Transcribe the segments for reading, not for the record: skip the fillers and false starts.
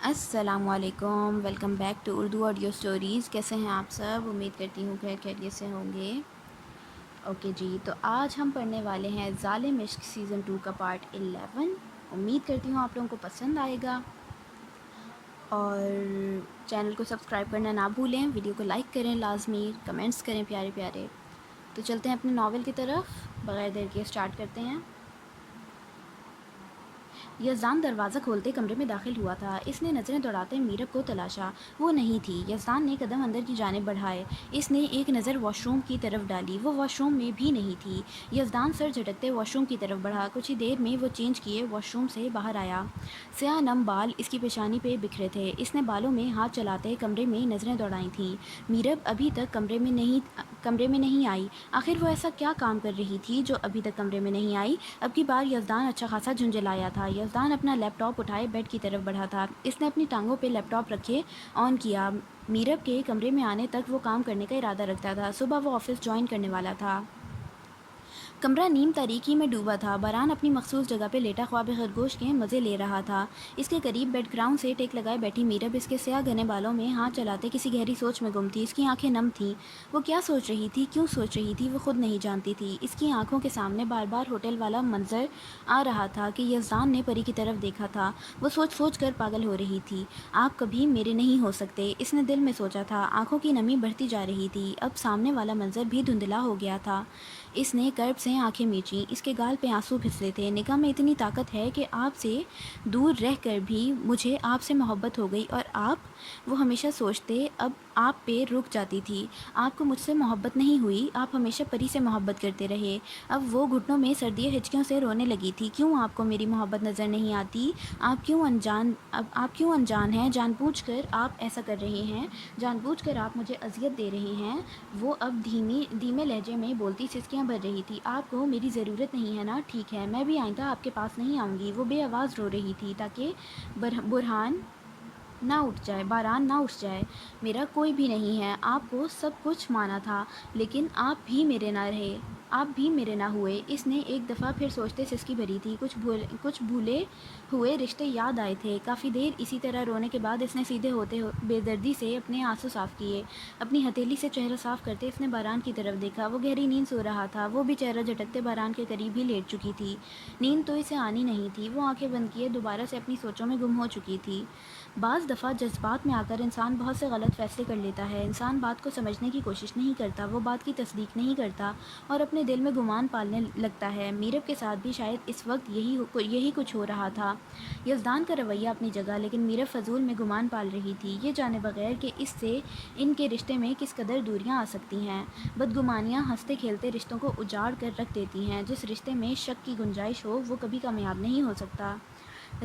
السلام علیکم، welcome back to Urdu audio stories. کیسے ہیں آپ سب؟ امید کرتی ہوں کہ خیریت سے ہوں گے۔ اوکے جی، تو آج ہم پڑھنے والے ہیں ظالم عشق سیزن 2 کا پارٹ 11۔ امید کرتی ہوں آپ لوگوں کو پسند آئے گا، اور چینل کو سبسکرائب کرنا نہ بھولیں، ویڈیو کو لائک کریں لازمی، کمنٹس کریں پیارے پیارے۔ تو چلتے ہیں اپنے ناول کی طرف، بغیر دیر کے اسٹارٹ کرتے ہیں۔ یزدان دروازہ کھولتے کمرے میں داخل ہوا تھا۔ اس نے نظریں دوڑاتے میرب کو تلاشا، وہ نہیں تھی۔ یزدان نے قدم اندر کی جانب بڑھائے۔ اس نے ایک نظر واش روم کی طرف ڈالی، وہ واش روم میں بھی نہیں تھی۔ یزدان سر جھٹکتے واش روم کی طرف بڑھا۔ کچھ ہی دیر میں وہ چینج کیے واش روم سے باہر آیا۔ سیاہ نم بال اس کی پیشانی پہ بکھرے تھے۔ اس نے بالوں میں ہاتھ چلاتے کمرے میں نظریں دوڑائی تھیں۔ میرب ابھی تک کمرے میں نہیں آئی۔ آخر وہ ایسا کیا کام کر رہی تھی جو ابھی تک کمرے میں نہیں آئی؟ اب کی بار یزدان اچھا خاصا جھنجھلایا تھا۔ یزدان اپنا لیپ ٹاپ اٹھائے بیڈ کی طرف بڑھا تھا۔ اس نے اپنی ٹانگوں پہ لیپ ٹاپ رکھے آن کیا۔ میرب کے کمرے میں آنے تک وہ کام کرنے کا ارادہ رکھتا تھا۔ صبح وہ آفس جوائن کرنے والا تھا۔ کمرہ نیم تاریکی میں ڈوبا تھا۔ باران اپنی مخصوص جگہ پہ لیٹا خواب خرگوش کے مزے لے رہا تھا۔ اس کے قریب بیک گراؤنڈ سے ٹیک لگائے بیٹھی میرب اس کے سیاہ گھنے بالوں میں ہاتھ چلاتے کسی گہری سوچ میں گم تھی۔ اس کی آنکھیں نم تھیں۔ وہ کیا سوچ رہی تھی، کیوں سوچ رہی تھی، وہ خود نہیں جانتی تھی۔ اس کی آنکھوں کے سامنے بار بار ہوٹل والا منظر آ رہا تھا کہ یزدان نے پری کی طرف دیکھا تھا۔ وہ سوچ سوچ کر پاگل ہو رہی تھی۔ آپ کبھی میرے نہیں ہو سکتے، اس نے دل میں سوچا تھا۔ آنکھوں کی نمی بڑھتی جا رہی تھی۔ اب سامنے والا منظر بھی دھندلا ہو گیا تھا۔ اس نے کرب سے آنکھیں میچیں۔ اس کے گال پہ آنسو پھسلے تھے۔ نگاہ میں اتنی طاقت ہے کہ آپ سے دور رہ کر بھی مجھے آپ سے محبت ہو گئی، اور آپ، وہ ہمیشہ سوچتے، اب آپ پہ رک جاتی تھی۔ آپ کو مجھ سے محبت نہیں ہوئی، آپ ہمیشہ پری سے محبت کرتے رہے۔ اب وہ گھٹنوں میں سردیاں ہچکیوں سے رونے لگی تھی۔ کیوں آپ کو میری محبت نظر نہیں آتی؟ آپ کیوں انجان ہیں؟ جان بوجھ کر آپ ایسا کر رہے ہیں، جان بوجھ کر آپ مجھے اذیت دے رہے ہیں۔ وہ اب دھیمے لہجے میں بولتی سسکیاں بھر رہی تھی۔ آپ کو میری ضرورت نہیں ہے نا؟ ٹھیک ہے، میں بھی آئندہ آپ کے پاس نہیں آؤں گی۔ وہ بے آواز رو رہی تھی تاکہ باران نہ اٹھ جائے۔ میرا کوئی بھی نہیں ہے، آپ کو سب کچھ مانا تھا، لیکن آپ بھی میرے نہ رہے، آپ بھی میرے نہ ہوئے۔ اس نے ایک دفعہ پھر سوچتے سسکی بھری تھی۔ کچھ بھولے ہوئے رشتے یاد آئے تھے۔ کافی دیر اسی طرح رونے کے بعد اس نے سیدھے ہوتے بے دردی سے اپنے آنسو صاف کیے۔ اپنی ہتھیلی سے چہرہ صاف کرتے اس نے باران کی طرف دیکھا۔ وہ گہری نیند سو رہا تھا۔ وہ بھی چہرہ جھٹکتے باران کے قریب ہی لیٹ چکی تھی۔ نیند تو اسے آنی نہیں تھی۔ وہ آنکھیں بند کیے دوبارہ سے اپنی سوچوں میں گم ہو چکی تھی۔ بعض دفعہ جذبات میں آ کر انسان بہت سے غلط فیصلے کر لیتا ہے۔ انسان بات کو سمجھنے کی کوشش نہیں کرتا، وہ بات کی تصدیق نہیں کرتا اور اپنے دل میں گمان پالنے لگتا ہے۔ میرب کے ساتھ بھی شاید اس وقت یہی کچھ ہو رہا تھا۔ یزدان کا رویہ اپنی جگہ، لیکن میرب فضول میں گمان پال رہی تھی، یہ جانے بغیر کہ اس سے ان کے رشتے میں کس قدر دوریاں آ سکتی ہیں۔ بدگمانیاں ہنستے کھیلتے رشتوں کو اجاڑ کر رکھ دیتی ہیں۔ جس رشتے میں شک کی گنجائش ہو وہ کبھی کامیاب نہیں ہو سکتا۔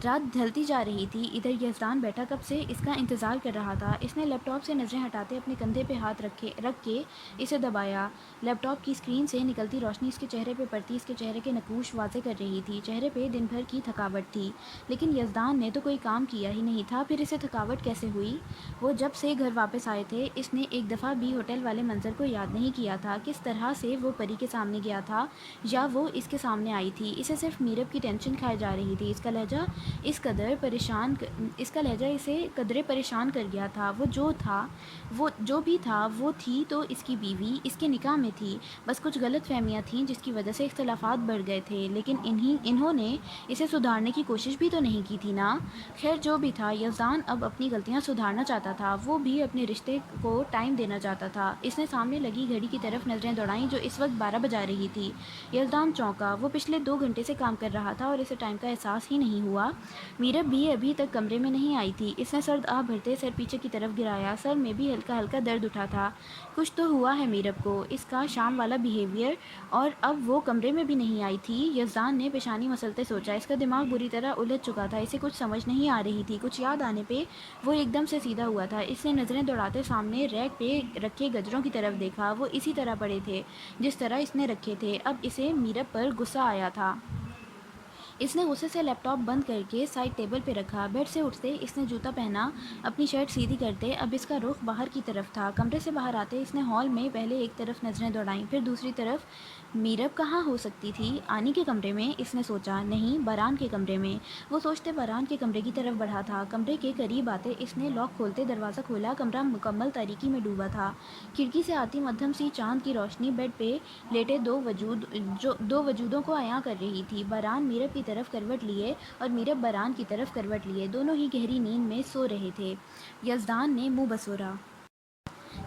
رات ڈھلتی جا رہی تھی۔ ادھر یزدان بیٹھا کب سے اس کا انتظار کر رہا تھا۔ اس نے لیپ ٹاپ سے نظریں ہٹاتے اپنے کندھے پہ ہاتھ رکھ کے اسے دبایا۔ لیپ ٹاپ کی اسکرین سے نکلتی روشنی اس کے چہرے پہ پڑتی اس کے چہرے کے نقوش واضح کر رہی تھی۔ چہرے پہ دن بھر کی تھکاوٹ تھی، لیکن یزدان نے تو کوئی کام کیا ہی نہیں تھا، پھر اسے تھکاوٹ کیسے ہوئی؟ وہ جب سے گھر واپس آئے تھے اس نے ایک دفعہ بھی ہوٹل والے منظر کو یاد نہیں کیا تھا، کس طرح سے وہ پری کے سامنے گیا تھا یا وہ اس کے سامنے آئی تھی۔ اسے صرف میرب کی ٹینشن کھائے جا رہی تھی۔ اس کا لہجہ اسے قدرے پریشان کر گیا تھا۔ وہ جو بھی تھا وہ تھی تو اس کی بیوی، اس کے نکاح میں تھی، بس کچھ غلط فہمیاں تھیں جس کی وجہ سے اختلافات بڑھ گئے تھے، لیکن انہوں نے اسے سدھارنے کی کوشش بھی تو نہیں کی تھی نا۔ خیر جو بھی تھا، یزدان اب اپنی غلطیاں سدھارنا چاہتا تھا، وہ بھی اپنے رشتے کو ٹائم دینا چاہتا تھا۔ اس نے سامنے لگی گھڑی کی طرف نظریں دوڑائیں جو اس وقت 12 بجا رہی تھی۔ یزدان چونکا۔ وہ پچھلے 2 گھنٹے سے کام کر رہا تھا اور اسے ٹائم کا احساس ہی نہیں ہوا۔ میرب بھی ابھی تک کمرے میں نہیں آئی تھی۔ اس نے سرد آہ بھرتے سر پیچھے کی طرف گرایا۔ سر میں بھی ہلکا ہلکا درد اٹھا تھا۔ کچھ تو ہوا ہے میرب کو، اس کا شام والا بیہیویئر، اور اب وہ کمرے میں بھی نہیں آئی تھی۔ یزدان نے پیشانی مسلتے سوچا۔ اس کا دماغ بری طرح الجھ چکا تھا، اسے کچھ سمجھ نہیں آ رہی تھی۔ کچھ یاد آنے پہ وہ ایک دم سے سیدھا ہوا تھا۔ اس نے نظریں دوڑاتے سامنے ریک پہ رکھے گجروں کی طرف دیکھا۔ وہ اسی طرح پڑے تھے جس طرح اس نے رکھے تھے۔ اب اسے میرب پر غصہ آیا تھا۔ اس نے غصے سے لیپ ٹاپ بند کر کے سائڈ ٹیبل پہ رکھا۔ بیڈ سے اٹھتے اس نے جوتا پہنا، اپنی شرٹ سیدھی کرتے اب اس کا رخ باہر کی طرف تھا۔ کمرے سے باہر آتے اس نے ہال میں پہلے ایک طرف نظریں دوڑائیں، پھر دوسری طرف۔ मीरब कहाँ हो सकती थी? आनी के कमरे में, इसने सोचा। नहीं, बारान के कमरे में। वो सोचते बारान के कमरे की तरफ बढ़ा था। कमरे के करीब आते इसने लॉक खोलते दरवाज़ा खोला। कमरा मुकम्मल तारीकी में डूबा था। खिड़की से आती मध्यम सी चांद की रोशनी बेड पे लेटे दो वजूदों को अयां कर रही थी। बारान मीरब की तरफ करवट लिए और मीरब बारान की तरफ करवट लिए। दोनों ही गहरी नींद में सो रहे थे। यज़दान ने मुँह बसोरा।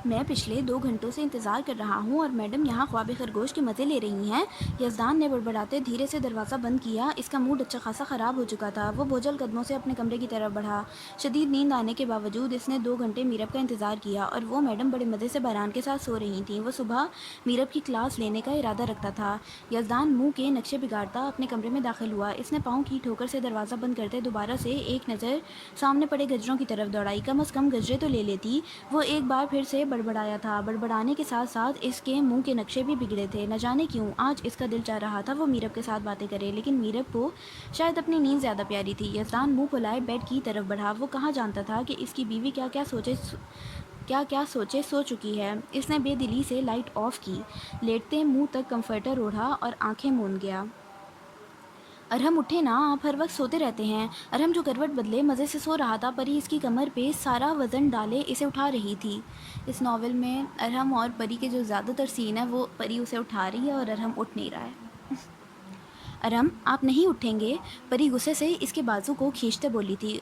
मैं पिछले 2 घंटों से इंतज़ार कर रहा हूँ और मैडम यहाँ ख्वाब खरगोश के मज़े ले रही हैं। यज़दान ने बड़बड़ाते धीरे से दरवाज़ा बंद किया। इसका मूड अच्छा खासा ख़राब हो चुका था। वो बोझल कदमों से अपने कमरे की तरफ बढ़ा। शदीद नींद आने के बावजूद इसने 2 घंटे मीरब का इंतज़ार किया और वो मैडम बड़े मज़े से बारान के साथ सो रही थीं। वो सुबह मीरब की क्लास लेने का इरादा रखता था। यज़दान मुँह के नक्शे बिगाड़ता अपने कमरे में दाखिल हुआ। इसने पाँव की ठोकर से दरवाज़ा बंद करते दोबारा से एक नज़र सामने पड़े गजरों की तरफ दौड़ाई। कम अज़ कम गजरे तो ले लेती। वो एक बार फिर से बड़बड़ाया था। बड़बड़ाने के साथ साथ इसके मुंह के नक्शे भी बिगड़े थे। न जाने क्यों आज इसका दिल चाह रहा था वो मीरब के साथ बातें करे, लेकिन मीरब को शायद अपनी नींद ज़्यादा प्यारी थी। यज़दान मुंह फुलाए बेड की तरफ बढ़ा। वो कहाँ जानता था कि इसकी बीवी क्या क्या सोचे सो चुकी है। इसने बेदिली से लाइट ऑफ की, लेटते मुंह तक कंफर्टर ओढ़ा और आंखें मूंद गया। अरहम उठे ना, आप हर वक्त सोते रहते हैं। अरहम जो करवट बदले मज़े से सो रहा था। परी इसकी कमर पे सारा वज़न डाले इसे उठा रही थी। इस नावल में अरहम और परी के जो ज़्यादातर सीन है वो परी उसे उठा रही है और अरहम उठ नहीं रहा है। अरहम आप नहीं उठेंगे? परी गुस्से से इसके बाजू को खींचते बोली थी।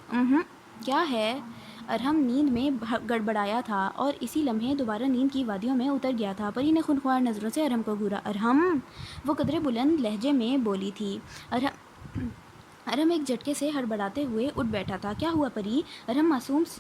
क्या है? अरहम नींद में गड़बड़ाया था और इसी लम्हे दोबारा नींद की वादियों में उतर गया था। परी ने खुनख्वार नज़रों से अरहम को घूरा। अरहम, वो कदरे बुलंद लहजे में बोली थी। अरहम एक झटके से हड़बड़ाते हुए उठ बैठा था। क्या हुआ परी? अरहम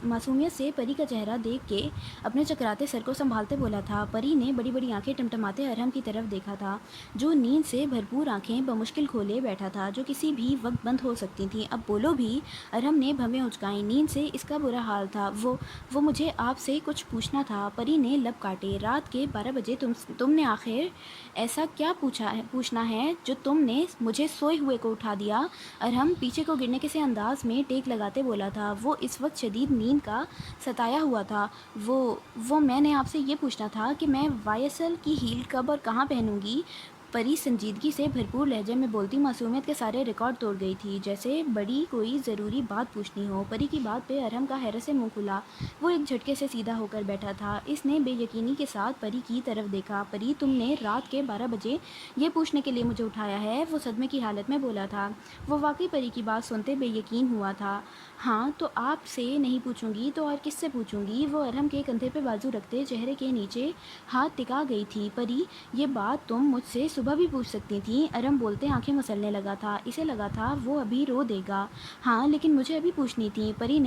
मासूमियत से परी का चेहरा देख के अपने चकराते सर को संभालते बोला था। परी ने बड़ी बड़ी आंखें टमटमाते अरहम की तरफ देखा था, जो नींद से भरपूर आंखें बमुश्किल खोले बैठा था, जो किसी भी वक्त बंद हो सकती थीं। अब बोलो भी। अरहम ने भवें उचकाई। नींद से इसका बुरा हाल था। वो मुझे आपसे कुछ पूछना था। परी ने लब काटे। रात के 12 बजे तुमने आखिर ऐसा क्या पूछना है जो तुमने मुझे सोए हुए को उठा दिया? अरहम पीछे को गिरने के से अंदाज में टेक लगाते बोला था। वो इस वक्त शदीद नींद का सताया हुआ था। वो मैंने आपसे ये पूछना था कि मैं वाईएसएल की हील कब और कहाँ पहनूंगी? परी संजीदगी से भरपूर लहजे में बोलती मासूमियत के सारे रिकॉर्ड तोड़ गई थी, जैसे बड़ी कोई ज़रूरी बात पूछनी हो। परी की बात पे अरहम का हैरत से मुंह खुला। वो एक झटके से सीधा होकर बैठा था। इसने बेयकीनी के साथ परी की तरफ देखा। परी, तुमने रात के 12 बजे ये पूछने के लिए मुझे उठाया है? वो सदमे की हालत में बोला था। वो वाकई परी की बात सुनते बेयकीन हुआ था। हाँ, तो आपसे नहीं पूछूंगी तो और किससे पूछूंगी? वो अरहम के कंधे पे बाजू रखते चेहरे के नीचे हाथ टिका गई थी। परी, ये बात तुम मुझसे सुबह भी पूछ सकती थी। अरहम बोलते आंखें मसलने लगा था। इसे लगा था वो अभी रो देगा। हाँ, लेकिन मुझे अभी पूछनी थी। परी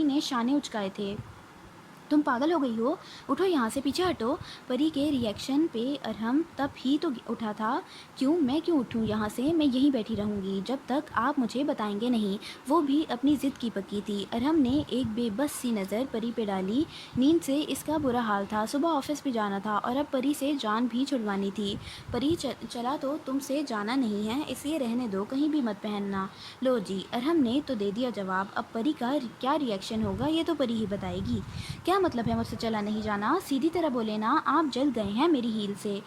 ने शाने उचकाए थे। तुम पागल हो गई हो? उठो यहाँ से, पीछे हटो। परी के रिएक्शन पे अरहम तब ही तो उठा था। मैं क्यों उठूँ यहाँ से? मैं यहीं बैठी रहूँगी जब तक आप मुझे बताएंगे नहीं। वो भी अपनी ज़िद की पक्की थी। अरहम ने एक बेबस सी नज़र परी पे डाली। नींद से इसका बुरा हाल था। सुबह ऑफिस भी जाना था और अब परी से जान भी छुड़वानी थी। परी, चला तो तुमसे जाना नहीं है, इसलिए रहने दो, कहीं भी मत पहनना। लो जी, अरहम ने तो दे दिया जवाब। अब परी का क्या रिएक्शन होगा ये तो परी ही बताएगी। क्या मतलब है मुझसे चला नहीं जाना? सीधी तरह बोले ना, आप जल गए हैं मेरी हील से।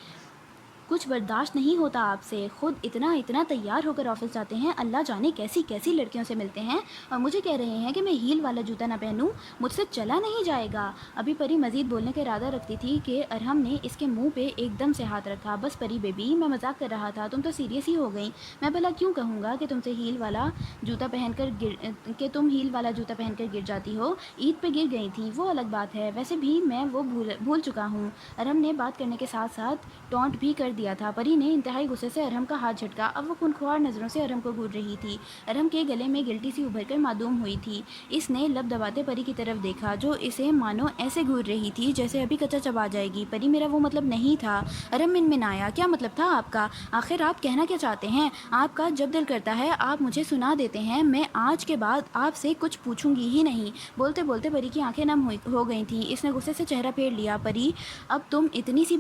कुछ बर्दाश्त नहीं होता आपसे। खुद इतना तैयार होकर ऑफिस जाते हैं, अल्लाह जाने कैसी कैसी लड़कियों से मिलते हैं, और मुझे कह रहे हैं कि मैं हील वाला जूता ना पहनूं। मुझसे चला नहीं जाएगा। अभी परी मज़ीद बोलने का इरादा रखती थी कि अरहम ने इसके मुंह पे एकदम से हाथ रखा। बस परी बेबी, मैं मजाक कर रहा था, तुम तो सीरियस ही हो गई। मैं भला क्यों कहूँगा कि तुम हील वाला जूता पहनकर गिर जाती हो। ईद पे गिर गई थी, वो अलग बात है। वैसे भी मैं वो भूल चुका हूँ। अरहम ने बात करने के साथ साथ टॉन्ट भी कर दिया था। परी ने इंतहाई गुस्से से अरहम का हाथ झटका। अब वो खुनख्वार नज़रों से अरहम को घूर रही थी। अरहम के गले में गिल्टी सी उभर कर मासूम हुई थी। इसने लब दबाते परी की तरफ देखा, जो इसे मानो ऐसे घूर रही थी जैसे अभी कच्चा चबा जाएगी। परी, मेरा वो मतलब नहीं था। अरहम मिनमिनाया। क्या मतलब था आपका? आखिर आप कहना क्या चाहते हैं? आपका जब दिल करता है आप मुझे सुना देते हैं। मैं आज के बाद आपसे कुछ पूछूंगी ही नहीं। बोलते बोलते परी की आंखें नम हो गई थी। इसने गुस्से से चेहरा फेर लिया। परी, अब तुम इतनी सी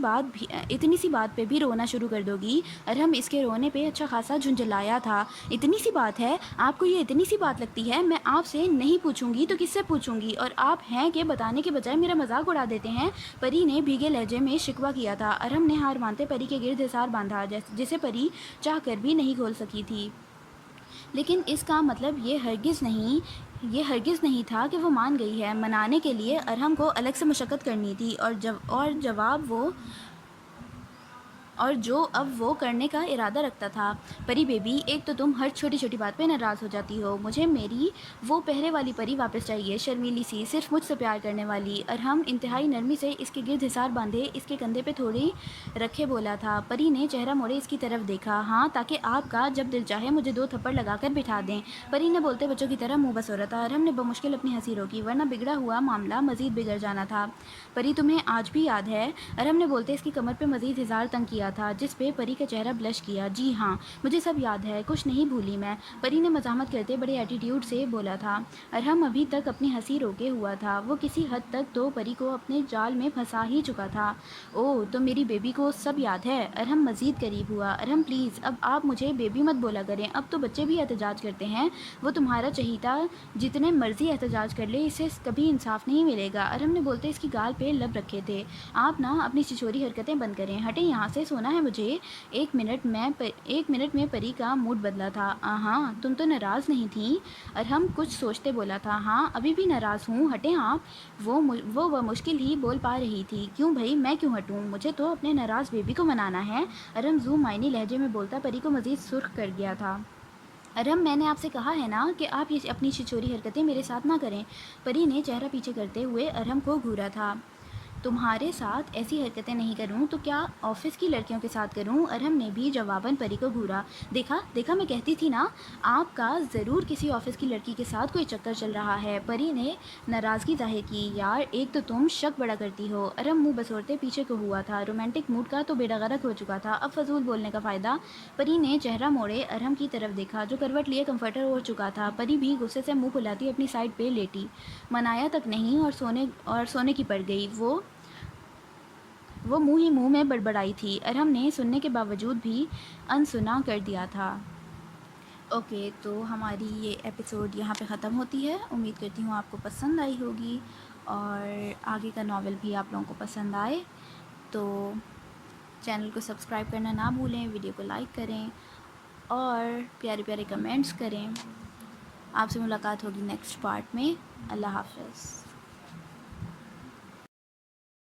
बात पे भी रो रोना शुरू कर दोगी। अरहम इसके रोने पे अच्छा खासा झुंझलाया था। इतनी सी बात है, आपको ये इतनी सी बात लगती है? मैं आपसे नहीं पूछूंगी तो किससे पूछूंगी? और आप हैं कि बताने के बजाय मेरा मजाक उड़ा देते हैं। परी ने भीगे लहजे में शिकवा किया था। अरहम ने हार मानते परी के गिर्द हिसार बांधा, जिसे परी चाह कर भी नहीं खोल सकी थी। लेकिन इसका मतलब ये हरगिज़ नहीं था कि वो मान गई है। मनाने के लिए अरहम को अलग से मशक्क़त करनी थी, और जो अब वो करने का इरादा रखता था। परी बेबी, एक तो तुम हर छोटी छोटी बात पे नाराज़ हो जाती हो। मुझे मेरी वो पहले वाली परी वापस चाहिए, शर्मीली सी, सिर्फ मुझसे प्यार करने वाली। अरहम इंतहाई नरमी से इसके गिर्द हिसार बांधे इसके कंधे पे थोड़ी रखे बोला था। परी ने चेहरा मोड़े इसकी तरफ देखा। हाँ, ताकि आपका जब दिल चाहे मुझे 2 थप्पड़ लगाकर बिठा दें। परी ने बोलते बच्चों की तरह मुँह बसोरा था। अरहम ने बमुश्किल अपनी हंसी रोकी, वरना बिगड़ा हुआ मामला मज़ीद बिगड़ जाना था। परी, तुम्हें आज भी याद है? अरहम ने बोलते इसकी कमर पे मज़ीद हिज़ार तंग किया था, जिस पे परी का चेहरा ब्लश किया। जी हाँ, मुझे सब याद है, कुछ नहीं भूली मैं, परी ने मज़ाहमत करते बड़े एटीट्यूड से बोला था। अरहम अभी तक अपनी हंसी रोके हुआ था। वो किसी हद तक तो परी को अपने जाल में फंसा ही चुका था। ओह, तो मेरी बेबी को सब याद है? अरहम मज़ीद करीब हुआ। अरहम प्लीज़, अब आप मुझे बेबी मत बोला करें। अब तो बच्चे भी एहतजाज करते हैं। वो तुम्हारा चहीता जितने मर्जी एहतजाज कर ले, इसे कभी इंसाफ नहीं मिलेगा। अरहम ने बोलते इसकी गाल पे लब रखे थे। आप ना अपनी छिछोरी हरकतें बंद करें, हटें यहाँ से, सोना है मुझे। 1 मिनट में परी का मूड बदला था। हाँ, तुम तो नाराज़ नहीं थी? अरहम कुछ सोचते बोला था। हाँ, अभी भी नाराज़ हूँ, हटें आप। वो बमुश्किल ही बोल पा रही थी। क्यों भाई, मैं क्यों हटूँ? मुझे तो अपने नाराज़ बेबी को मनाना है। अरहम जू मायनी लहजे में बोलता परी को मज़ीद सुर्ख कर गया था। अरहम, मैंने आपसे कहा है ना कि आप ये अपनी छिछोरी हरकतें मेरे साथ ना करें। परी ने चेहरा पीछे करते हुए अरहम को घूरा था। तुम्हारे साथ ऐसी हरकतें नहीं करूं तो क्या ऑफिस की लड़कियों के साथ करूं? अरहम ने भी जवाबन परी को घूरा। देखा देखा, मैं कहती थी ना, आपका ज़रूर किसी ऑफिस की लड़की के साथ कोई चक्कर चल रहा है। परी ने नाराज़गी जाहिर की। यार, एक तो तुम शक बड़ा करती हो। अरहम मुंह बसोरते पीछे को हुआ था। रोमांटिक मूड का तो बेड़ा गर्क हो चुका था, अब फजूल बोलने का फ़ायदा। परी ने चेहरा मोड़े अरहम की तरफ देखा, जो करवट लिए कम्फर्टर हो चुका था। परी भी गुस्से से मुँह फुलाती अपनी साइड पे लेटी, मनाया तक नहीं और सोने की पड़ गई। वो मुंह ही मुंह में बड़बड़ाई थी। अरहम ने सुनने के बावजूद भी अनसुना कर दिया था। ओके, तो हमारी ये एपिसोड यहाँ पे ख़त्म होती है। उम्मीद करती हूँ आपको पसंद आई होगी और आगे का नावल भी आप लोगों को पसंद आए। तो चैनल को सब्सक्राइब करना ना भूलें, वीडियो को लाइक करें और प्यारे प्यारे कमेंट्स करें। आपसे मुलाकात होगी नेक्स्ट पार्ट में। अल्लाह हाफ़िज़।